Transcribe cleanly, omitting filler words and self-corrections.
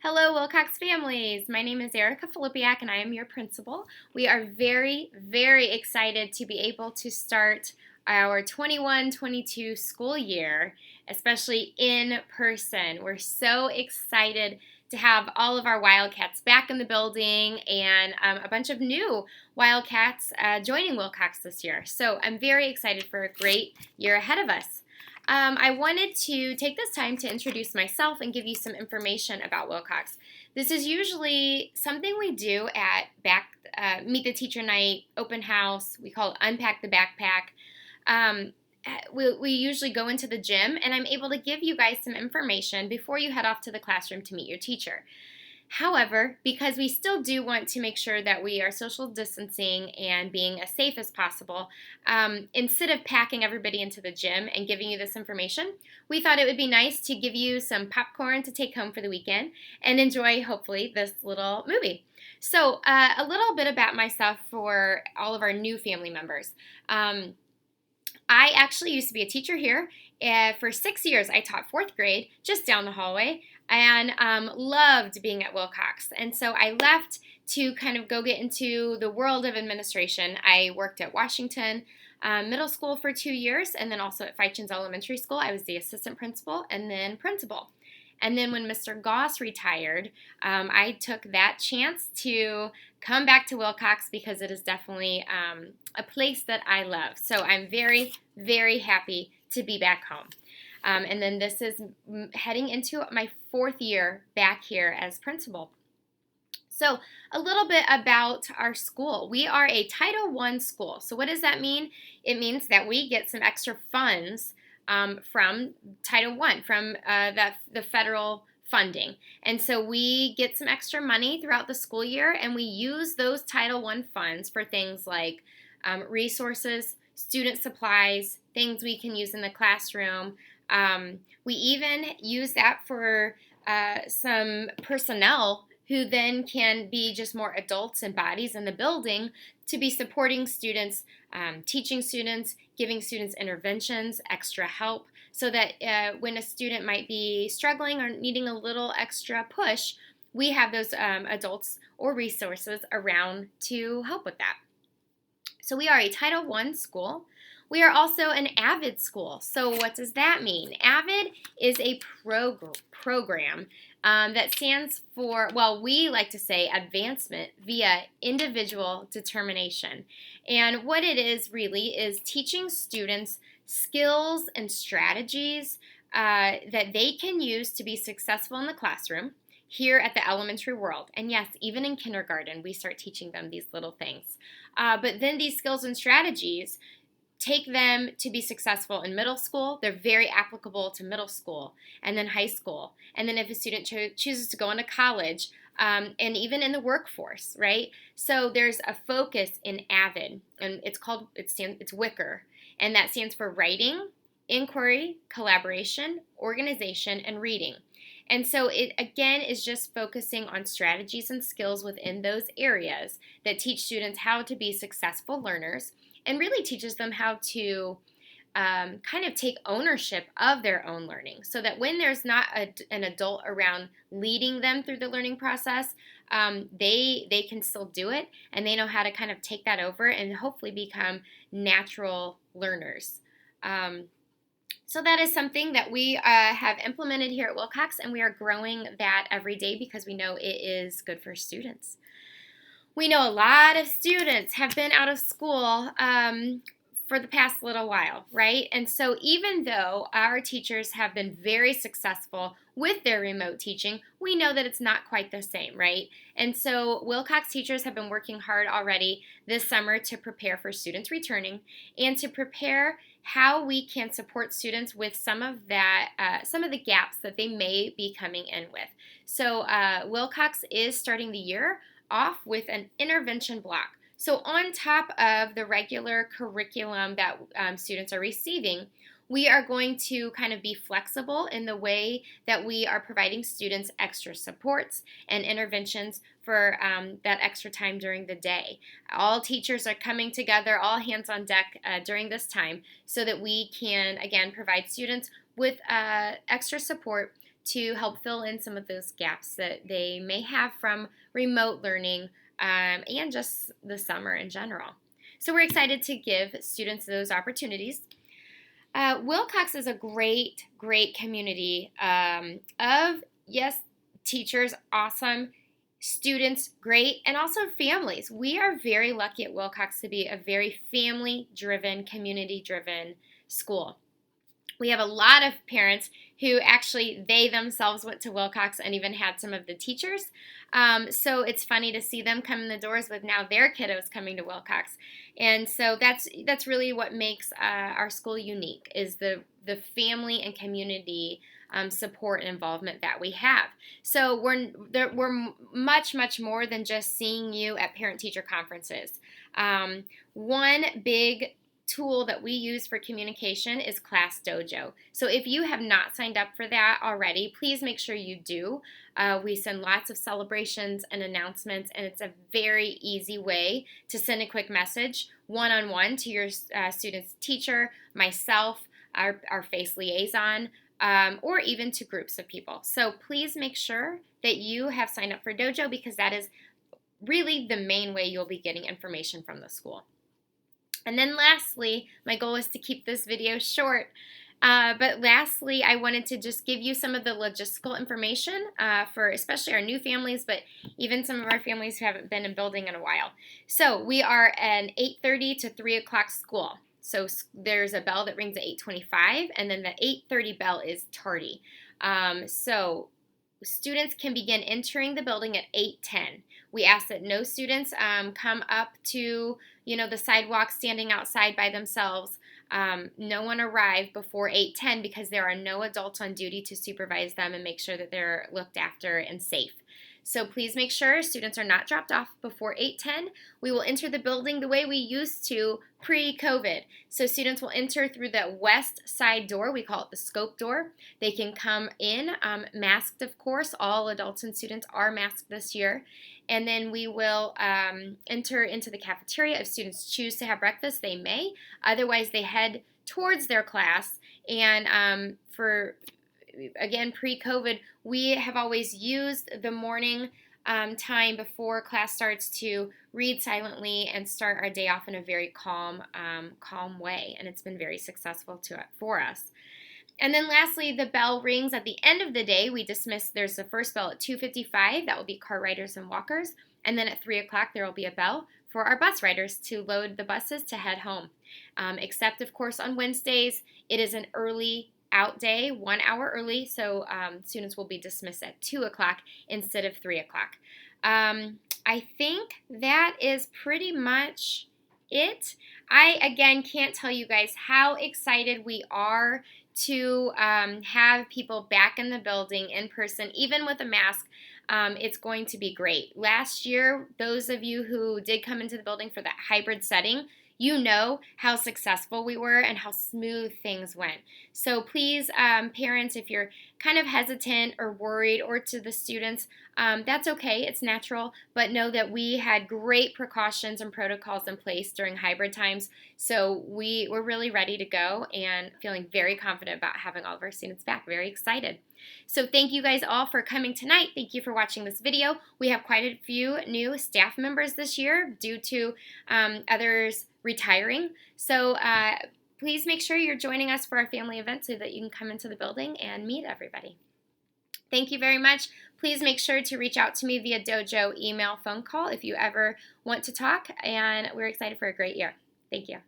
Hello, Wilcox Families. My name is Erica Filipiak, and I am your principal. We are very excited to be able to start our 21-22 school year, especially in person. We're so excited to have all of our Wildcats back in the building and a bunch of new Wildcats joining Wilcox this year. So I'm very excited for a great year ahead of us. I wanted to take this time to introduce myself and give you some information about Wilcox. This is usually something we do at Meet the Teacher Night, open house. We call it Unpack the Backpack. We usually go into the gym, and I'm able to give you guys some information before you head off to the classroom to meet your teacher. However, because we still do want to make sure that we are social distancing and being as safe as possible, instead of packing everybody into the gym and giving you this information, we thought it would be nice to give you some popcorn to take home for the weekend and enjoy, hopefully, this little movie. So, a little bit about myself for all of our new family members. I actually used to be a teacher here. For 6 years, I taught fourth grade just down the hallway and loved being at Wilcox. And so I left to kind of go get into the world of administration. I worked at Washington Middle School for 2 years, and then also at Feichens Elementary School. I was the assistant principal and then principal. And then when Mr. Goss retired, I took that chance to come back to Wilcox because it is definitely a place that I love. So I'm very happy to be back home. And then this is heading into my 4th year back here as principal. So a little bit about our school. We are a Title I school. So what does that mean? It means that we get some extra funds from Title I, from the federal funding. And so we get some extra money throughout the school year, and we use those Title I funds for things like resources, student supplies, things we can use in the classroom. We even use that for some personnel who then can be just more adults and bodies in the building to be supporting students, teaching students, giving students interventions, extra help, so that when a student might be struggling or needing a little extra push, we have those adults or resources around to help with that. So we are a Title I school. We are also an Avid school. So what does that mean? Avid is a program that stands for, well, we like to say advancement via individual determination. And what it is really is teaching students skills and strategies that they can use to be successful in the classroom here at the elementary world. And yes, even in kindergarten, we start teaching them these little things. But then these skills and strategies take them to be successful in middle school. They're very applicable to middle school and then high school. And then if a student chooses to go into college and even in the workforce, right? So there's a focus in Avid, and it's WICR, and that stands for writing, inquiry, collaboration, organization, and reading. And so it, again, is just focusing on strategies and skills within those areas that teach students how to be successful learners and really teaches them how to kind of take ownership of their own learning, so that when there's not an adult around leading them through the learning process, they can still do it, and they know how to kind of take that over and hopefully become natural learners. So that is something that we have implemented here at Wilcox, and we are growing that every day because we know it is good for students. We know a lot of students have been out of school for the past little while, right? And so even though our teachers have been very successful with their remote teaching, we know that it's not quite the same, right? And so Wilcox teachers have been working hard already this summer to prepare for students returning and to prepare how we can support students with some of the gaps that they may be coming in with. So Wilcox is starting the year off with an intervention block. So on top of the regular curriculum that students are receiving, we are going to kind of be flexible in the way that we are providing students extra supports and interventions for that extra time during the day. All teachers are coming together, all hands on deck during this time, so that we can, again, provide students with extra support to help fill in some of those gaps that they may have from remote learning and just the summer in general. So we're excited to give students those opportunities. Wilcox is a great, great community of, yes, teachers, awesome, students, great, and also families. We are very lucky at Wilcox to be a very family-driven, community-driven school. We have a lot of parents who actually, they themselves went to Wilcox and even had some of the teachers. So it's funny to see them come in the doors with now their kiddos coming to Wilcox. And so that's really what makes our school unique, is the family and community support and involvement that we have. So we're much, much more than just seeing you at parent-teacher conferences. One big tool that we use for communication is Class Dojo. So if you have not signed up for that already, please make sure you do. We send lots of celebrations and announcements, and it's a very easy way to send a quick message one-on-one to your student's teacher, myself, our FACE liaison, or even to groups of people. So please make sure that you have signed up for Dojo, because that is really the main way you'll be getting information from the school. And then lastly, my goal is to keep this video short, but lastly, I wanted to just give you some of the logistical information for especially our new families, but even some of our families who haven't been in building in a while. So we are an 8:30 to 3 o'clock school. So there's a bell that rings at 8:25, and then the 8:30 bell is tardy. So students can begin entering the building at 8:10. We ask that no students come up to the sidewalk standing outside by themselves. No one arrive before 8:10 because there are no adults on duty to supervise them and make sure that they're looked after and safe. So please make sure students are not dropped off before 8:10. We will enter the building the way we used to pre-COVID. So students will enter through the west side door. We call it the scope door. They can come in masked, of course. All adults and students are masked this year. And then we will enter into the cafeteria. If students choose to have breakfast, they may. Otherwise, they head towards their class. And again, pre-COVID, we have always used the morning time before class starts to read silently and start our day off in a very calm way, and it's been very successful for us. And then lastly, the bell rings at the end of the day. We dismiss. There's the first bell at 2:55. That will be car riders and walkers. And then at 3 o'clock, there will be a bell for our bus riders to load the buses to head home. Except, of course, on Wednesdays, it is an early out day, 1 hour early, so students will be dismissed at 2 o'clock instead of 3 o'clock. I think that is pretty much it. I, again, can't tell you guys how excited we are to have people back in the building in person, even with a mask. It's going to be great. Last year, those of you who did come into the building for that hybrid setting, you know how successful we were and how smooth things went. So please, parents, if you're kind of hesitant or worried, or to the students, that's okay. It's natural. But know that we had great precautions and protocols in place during hybrid times. So we're really ready to go and feeling very confident about having all of our students back. Very excited. So thank you guys all for coming tonight. Thank you for watching this video. We have quite a few new staff members this year due to others retiring. So please make sure you're joining us for our family event so that you can come into the building and meet everybody. Thank you very much. Please make sure to reach out to me via Dojo, email, phone call if you ever want to talk. And we're excited for a great year. Thank you.